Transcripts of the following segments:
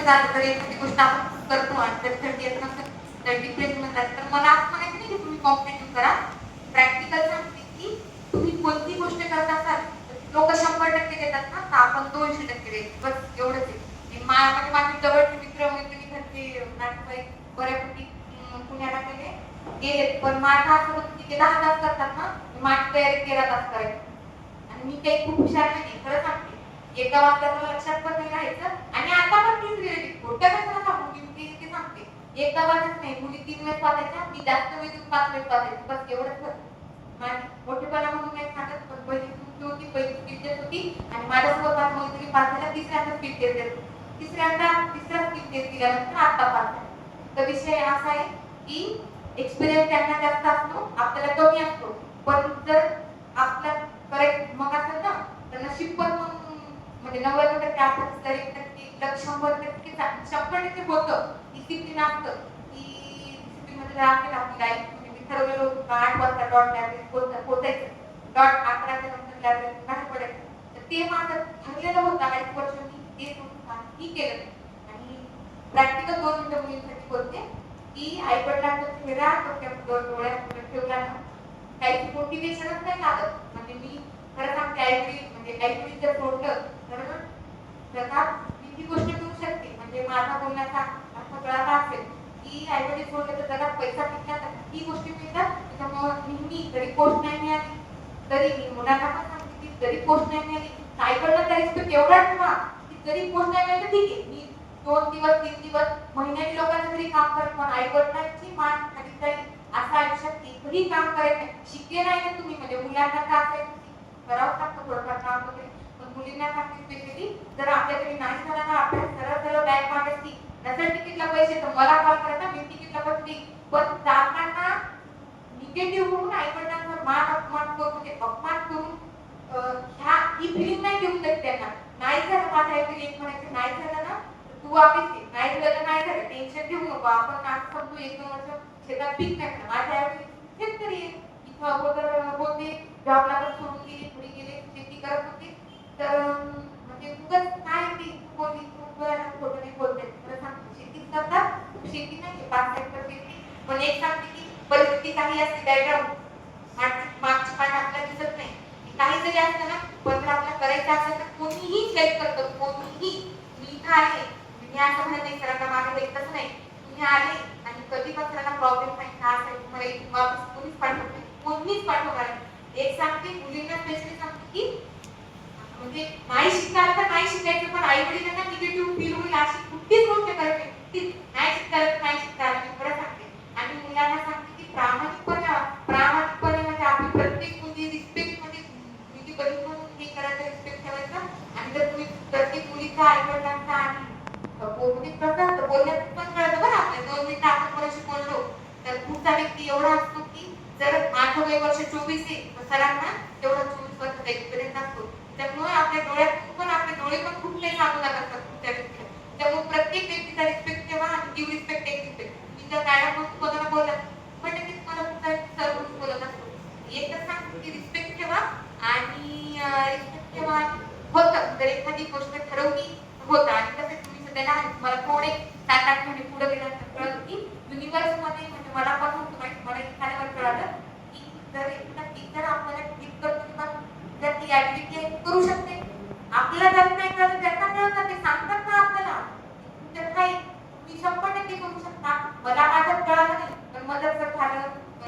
डिप्रेशनमध्ये जातो तर एखादी गोष्ट आपण करतो आणि जर रिझल्ट येत नसेल तर डिप्रेशनमध्ये जातो. तर मला असं म्हणायचं नाही की तुम्ही कॉम्पिटिटिव्ह करा. प्रॅक्टिकल सांगते की तुम्ही कोणती गोष्ट करत असाल लोक 100% देतात ना, तर आपण 200% द्यायचं. बस एवढंच आहे. म्हणजे माझे जवळचे मित्र मैत्रिणी घरचे नातेवाईक बऱ्यापैकी पुण्याला गेले, पण माझं असं होतं की ते 10 तास करतात ना, माझी तयारी 13 तास करायची. आणि मी काही खूप हुशार नाही, खरं सांगते. एका वाक्यात लक्षात पण नाही राहायचं आणि आता पण तीच गेली. खोटं कसं सांगू मी ते सांगते. एकदा वाचत नाही, मुली 3 वेळेस वाचायच्या, मी जास्त वेळ देऊन 5 वेळेस वाचायची. बस एवढंच होतं. माझी मोठेपणा म्हणून नाही सांगत, पण पहिली चुकी होती, पहिली स्पीड देत होती आणि माझ्यासोबत माझी मैत्रिणी पास झाल्या, तिसऱ्यांदा स्पीड देत देत तिसरा स्पीड देत दिल्यानंतर आता पास झाल्या. तर विषय असा आहे की एक्सपिरियन्स त्यांना जास्त असतो, आपल्याला कमी असतो. पण जर आपला करेक्ट मग असेल ना, तर नशीब पण म्हणजे 90% 100% 100% होतं. डिसिप्लिन असतं की डिसिप्लिनमध्ये जर असेल आपली लाईफ, म्हणजे मी ठरवलेलं होतं का 8 वाजता डॉट लायब्ररीत पोहोचायचं, डॉट 11च्या नंतर लायब्ररीत बाहेर पडायचं. तर ते माझं ठरलेलं होतं. 8 वर्ष मी ते काहीही केलं नाही. आणि प्रॅक्टिकल 2 मिनिटं मुलींसाठी बोलते की आईवडिलांचा चेहरा डोळ्यात ठेवला ना, काही मोटिवेशनच नाही लागत. म्हणजे मी खरं सांगते, आईवडील जर सोडलं तर जगात मी ती गोष्ट करू शकते. म्हणजे माझा बोलण्याचा अर्थ कळाला असेल की आईवडील सोडले तर जगात पैसा टिकला तर ही गोष्टी मिळतात. त्याच्यामुळे नेहमी जरी पोस्ट नाही मिळाली तरी मी मुलांना पण सांगते की जरी पोस्ट नाही मिळाली तर आईवडिलांचा रिस्पेक्ट एवढा ठेवा की जरी पोस्ट नाही मिळाली तर ठीक आहे, मी 2 दिवस 3 दिवस महिन्यानी लोकांचं तरी काम करत, पण आईवडिलांची मान खाली जाईल असं आयुष्यात एकही काम करायचं नाही. शिकले नाही ना तुम्ही, म्हणजे मुलांना का असायचं करावं लागतं थोडंफार काम वगैरे, पण मुलींना सांगते स्पेशली जर आपल्याकडे नाही झाला ना अभ्यास, सरळ सरळ बॅग मागायची, नसेल तिकीटला पैसे तर मला कॉल करायचा, मी तिकीटला पैसे देईन. पण जाताना निगेटिव्ह होऊन आईवडिलांवर मान अपमान करून, म्हणजे अपमान करून ही फिलिंग नाही देऊन देत त्यांना. नाही झालं माझ्या आईकडे एक म्हणायचं, नाही झालं ना तू वापस ये, नाही झालं नाही झालं, टेन्शन घेऊ नको. आपण आज समजू 1-2 वर्ष शेतात पीक नाही ना, माझ्या आई शेतकरी आहे. इथं अगोदर होते, जॉबला पण सोडून गेले, पुढे गेले, शेती करत होते. तर म्हणजे उगाच काय ती बोलली, तू खोटं नाही बोलते. मला सांगते शेतीच करतात, शेती नाही 5 हेक्टर शेती. पण एक सांगते की परिस्थिती काही असते, बॅकग्राऊंड मागची पाठ आपल्याला दिसत नाही. काही जरी असतं ना, पण जर आपल्याला करायचं असेल तर कोणीही हेल्प करतं, कोणीही. मी इथं आले, मी असं म्हणत नाही सरांना मागे तसं नाही. तुम्ही आले आणि कधी पण सरांना प्रॉब्लेम सांगितला असेल, तुम्हाला एक वापस कोणीच पाठवत नाही, कोणीच पाठवणार नाही. एक सांगते मुलींना स्पेशली सांगते की म्हणजे नाही शिकायला तर नाही शिकायचं, पण आई वडिलांना निगेटिव्ह फील होईल अशी कुठलीच गोष्ट करत नाही. नाही शिकायला तर नाही शिकायला, मी खरं सांगते. आणि मुलांना सांगते की प्रामाणिकपणे म्हणजे आपली प्रत्येक मुली रिस्पेक्ट, म्हणजे मुलगी बहीण म्हणून हे करायचं, रिस्पेक्ट ठेवायचं. आणि जर तुम्ही प्रत्येक मुलीचा आई वडिलांचा आणि म्हणजे कसं बोलण्यात पण कळतं बरं आपल्या 2 मिनिटं आपण कोणाशी बोललो तर पुढचा व्यक्ती एवढा असतो की जर माझं वय वर्ष 24 आहे तर सरांना तेवढा 24 वर्षाचा एक्सपिरियन्स असतो. त्यामुळे आपल्या डोळ्यात पण आपले डोळे पण खूप काही सांगू लागत पुढच्या व्यक्तीला. त्यामुळे प्रत्येक व्यक्तीचा रिस्पेक्ट ठेवा आणि गिव्ह रिस्पेक्ट, टेक रिस्पेक्ट. मी जर मॅडम म्हणून कोणाला बोलत पण नक्कीच मला पुढचा सर म्हणून बोलत असतो. एक तर सांगतो की रिस्पेक्ट ठेवा आणि रिस्पेक्ट ठेवा. होतं जर एखादी गोष्ट ठरवली होतं. आणि कसं तुम्ही सध्या लहान, मला थोडे 7-8 महिने पुढे गेल्यानंतर कळलं की युनिव्हर्समध्ये, म्हणजे मला पण होतं माहिती, मला एखाद्यावर कळालं की जर एखादा टीचर आपल्याला गिफ्ट करतो किंवा जर ती ऍक्टिव्हिटी करू शकते, आपल्याला जर नाही कळलं त्यांना कळतं, ते सांगतात ना आपल्याला तुमच्यात काही तुम्ही 100% करू शकता. मला माझ्यात कळालं नाही, पण मदत जर झालं,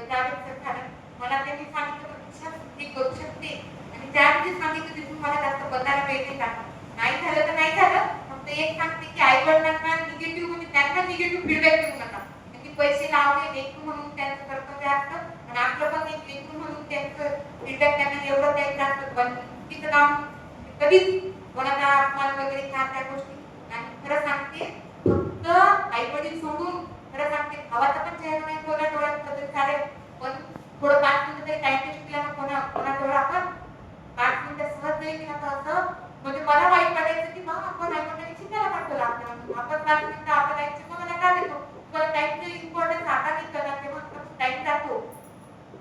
त्यावेळेस जर झालं, मला त्यांनी सांगितलं हे करू शकते. आणि ज्यावेळी सांगितलं तिथून मला जास्त बदलायला वेळ नाही लागला. नाही झालं तर नाही झालं. फक्त एक सांगते की आई वडिलांना निगेटिव्ह, म्हणजे त्यांना निगेटिव्ह फीडबॅक देऊ नका. म्हणजे पैसे लावले लेखू म्हणून त्यांचं कर्तव्य असतं आणि आपलं पण एक लेखू म्हणून त्यांचं फीडबॅक त्यांना एवढं द्यायचं असतं. पण तिचं काम कधीच कोणाचा अपमान वगैरे त्या गोष्टी. आणि खरं सांगते, फक्त आई वडील सोडून खरं सांगते भावाचा पण चेहरा नाही थोड्या डोळ्यात बदल झाले, पण थोडं 5 मिनिटं तरी टाइम टेस्ट केला ना कोणाजवळ आपण 5 मिनिटं सहज जरी केला तर असं म्हणजे मला वाईट वाटायचं की मग आपण आईवडिलांनी शिकायला पाठवलं आपल्याला. आपण 5 मिनिटं आपल्या लाईफचे कोणाला का देतो? तुम्हाला टाइमचं इम्पॉर्टन्स आता नाही कळणार, तेव्हा टाइम जातो.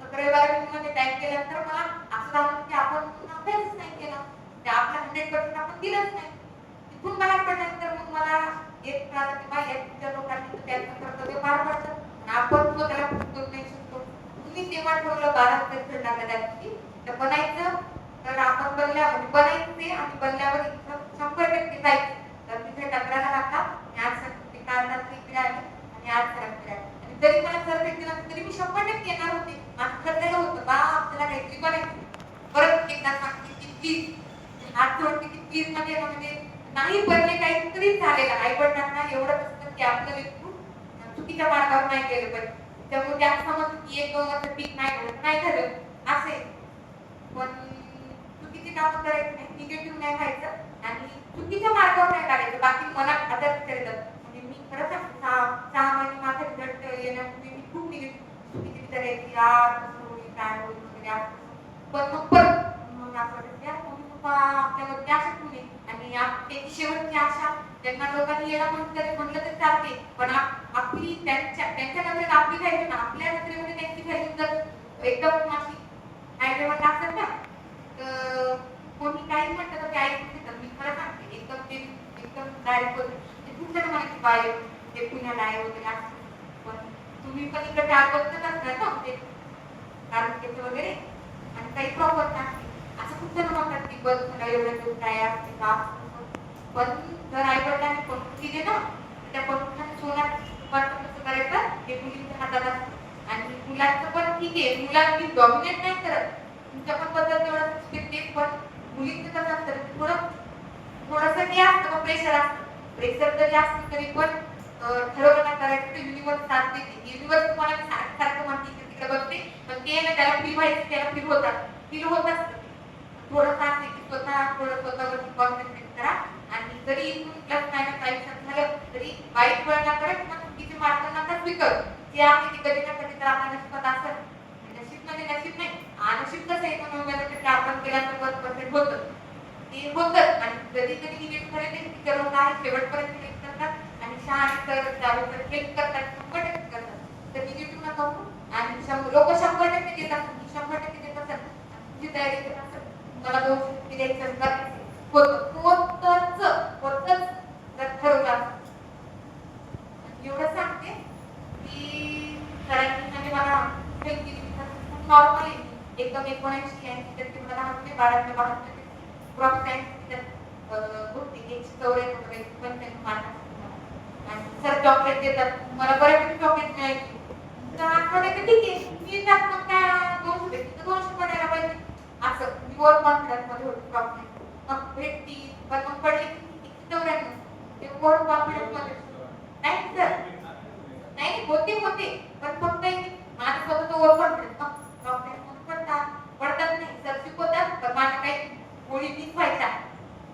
11-12 मिनिटमध्ये टाइम केल्यानंतर मला असं झालं की आपण अभ्यासच नाही केला, ते आपला 100% आपण दिलंच नाही. तिथून बाहेर पडल्यानंतर मग मला एक ठरवलं 12 थ्रेड टाकलं त्या दिवशी तर बनायचं तर आपण बनायचं ते आणि बनल्यावर 100% जायचं तर तिथे टकरायला लागला आणि आज ते काढण्यात इकडे आले आणि आज सरांकडे आले आणि जरी मला सर भेटला तरी मी 100% येणार होते माझं ठरलेलं होतं बा आपल्याला काहीतरी बनायचं परत एकदा सांगते की प्लीज हात जोडते की प्लीज म्हणजे नाही बनले काहीतरी झालेलं आई वडिलांना एवढंच असतं की आपलं लेकरू चुकीच्या मार्गावर नाही गेलं पाहिजे त्यामुळे त्या समज की 1-2 वर्ष पीक नाही झालं असे पण चुकीची कामं करायची नाही निगेटिव्ह नाही व्हायचं आणि चुकीच्या मार्गावर नाही काढायचं बाकी मनात आदर करायचं म्हणजे मी खरं सांगते 6 महिने माझा रिझल्ट येण्यापूर्वी मी खूप निगेटिव्ह चुकीची विचार यायची यार कसं होईल काय होईल वगैरे पण मग परत मग असं वाटतं यार कोणी पप्पा आपल्यावरती आशा ठेवली आणि त्याची शेवटची आशा त्यांना लोकांनी येणं म्हणलं तर चालते पण आपली त्यांच्या नजरेत आपली व्हॅल्यू ना आपल्या नजरेमध्ये त्यांची व्हॅल्यू जर एकदम अशी ऍडव्हान्स असेल ना तर कोणी काही म्हटलं तर ते ऐकून घेतात मी खरं सांगते एकदम डायरेक्ट ते तुमच्या म्हणायची बाय ते पुण्याला आहे वगैरे असं पण तुम्ही पण इकडे बघतच असणार ना ते कारण त्याचं वगैरे आणि काही प्रॉपर नसते असं खूप जण म्हणतात की बस मला एवढं दिवस काय असते का पण जर आई वडिलांनी पंक्ती दिली ना त्या पंक्तीने सोन्यात रूपांतर कसं करायचं हे मुलींच्या हातात असतं आणि मुलांचं पण ठीक आहे मुलांनी डॉमिनेट नाही करत तुमच्या पण बद्दल तेवढं रिस्पेक्ट पण मुलींचं कसं असतं थोडंसं हे असतं प्रेशर असतं प्रेशर जरी असतं तरी पण ठरवलं ना करायचं तर युनिवर्स साथ देते युनिवर्स तुम्हाला सारखं म्हणते तिकडे बघते पण ते ना त्याला फील व्हायचं त्याला फील होत असतं थोडं सांगते की थोडं स्वतःवरती कॉन्सन्ट्रेट करा आणि जरी इथून प्लस मायनस आयुष्यात झालं तरी वाईट वळणा करत किंवा चुकीचे मार्ग नका स्वीकार जे आहे ते कधी ना कधी तर आपल्या नशिबात असेल नशीब म्हणजे नशीब नाही नशीब कसं आहे म्हणून आपण केल्यानंतर 1% होतं ते होतं आणि कधी कधी निगेटिव्ह खरेदी करून आहे शेवटपर्यंत हेल्प करतात आणि शहाणे तर त्याबद्दल हेल्प करतात 100% करतात तर निगेटिव्ह नका होऊ आणि लोक 100% देतात 100% देत असतात तुमची तयारी करत असतात मला 2 द्यायचं होतच जर ठरवलं एवढं सांगते की सरांनी मला हेल्प केली खूप नॉर्मल आहे एकदम 79-80% मला हसते 12-72 क्रॉप सायन्स गोष्टी घ्यायची चौऱ्याण्णव वगैरे पण त्यांनी मार्क आणि सर चॉकलेट देतात मला बऱ्यापैकी चॉकलेट मिळायची तर आठवड्यात ठीक आहे मी त्यात मग काय 200 भेटते तर 200 पडायला पाहिजे असं मी वर कॉन्फिडन्स मध्ये होती चॉकलेट मग भेटती पण मग पडली 94 ते वर कॉन्फिडन्स मध्ये नाही सर नाही होते पण फक्त माझं स्वतःचं वर कॉन्फिडन्स चॉकलेट पडतात नाही सर शिकवतात तर माझ्या काही गोळी 20 व्हायच्या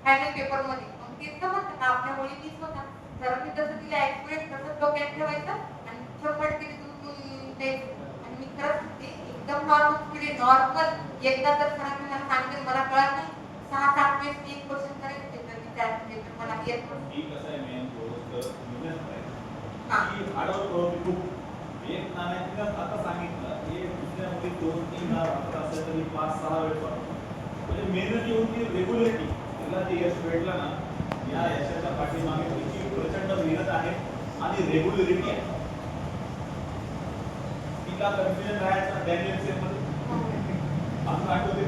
फायनल पेपर मध्ये मग तेच तर म्हणतात आपल्या गोळी 20 होतात सरांनी जसं तिला ऍक्युरेट तसंच डोक्यात ठेवायचं आणि 100% तुम्ही द्यायचं आणि मी खरंच एकदम नॉर्मल एकदा तर सरांनी मला सांगितलं मला कळत नाही 6-7 वेळेस एक क्वेश्चन करायचे तर विचारले तर मला येत नाही कसं आहे मेन गोष्ट की आडवतो खूप एक नाण्याची आता सांगितलं की दुसऱ्या मुली 2-3 वापरत असेल तरी 5-6 वेळ वापरतो म्हणजे मेहनत येऊन ती रेग्युलरिटी तिला जे यश भेटलं ना या यशाच्या पाठीमागे तिची प्रचंड मेहनत आहे आणि रेग्युलरिटी आहे तिला कन्फ्युजन राहायचा डॅनियल सेल मध्ये असं आठवते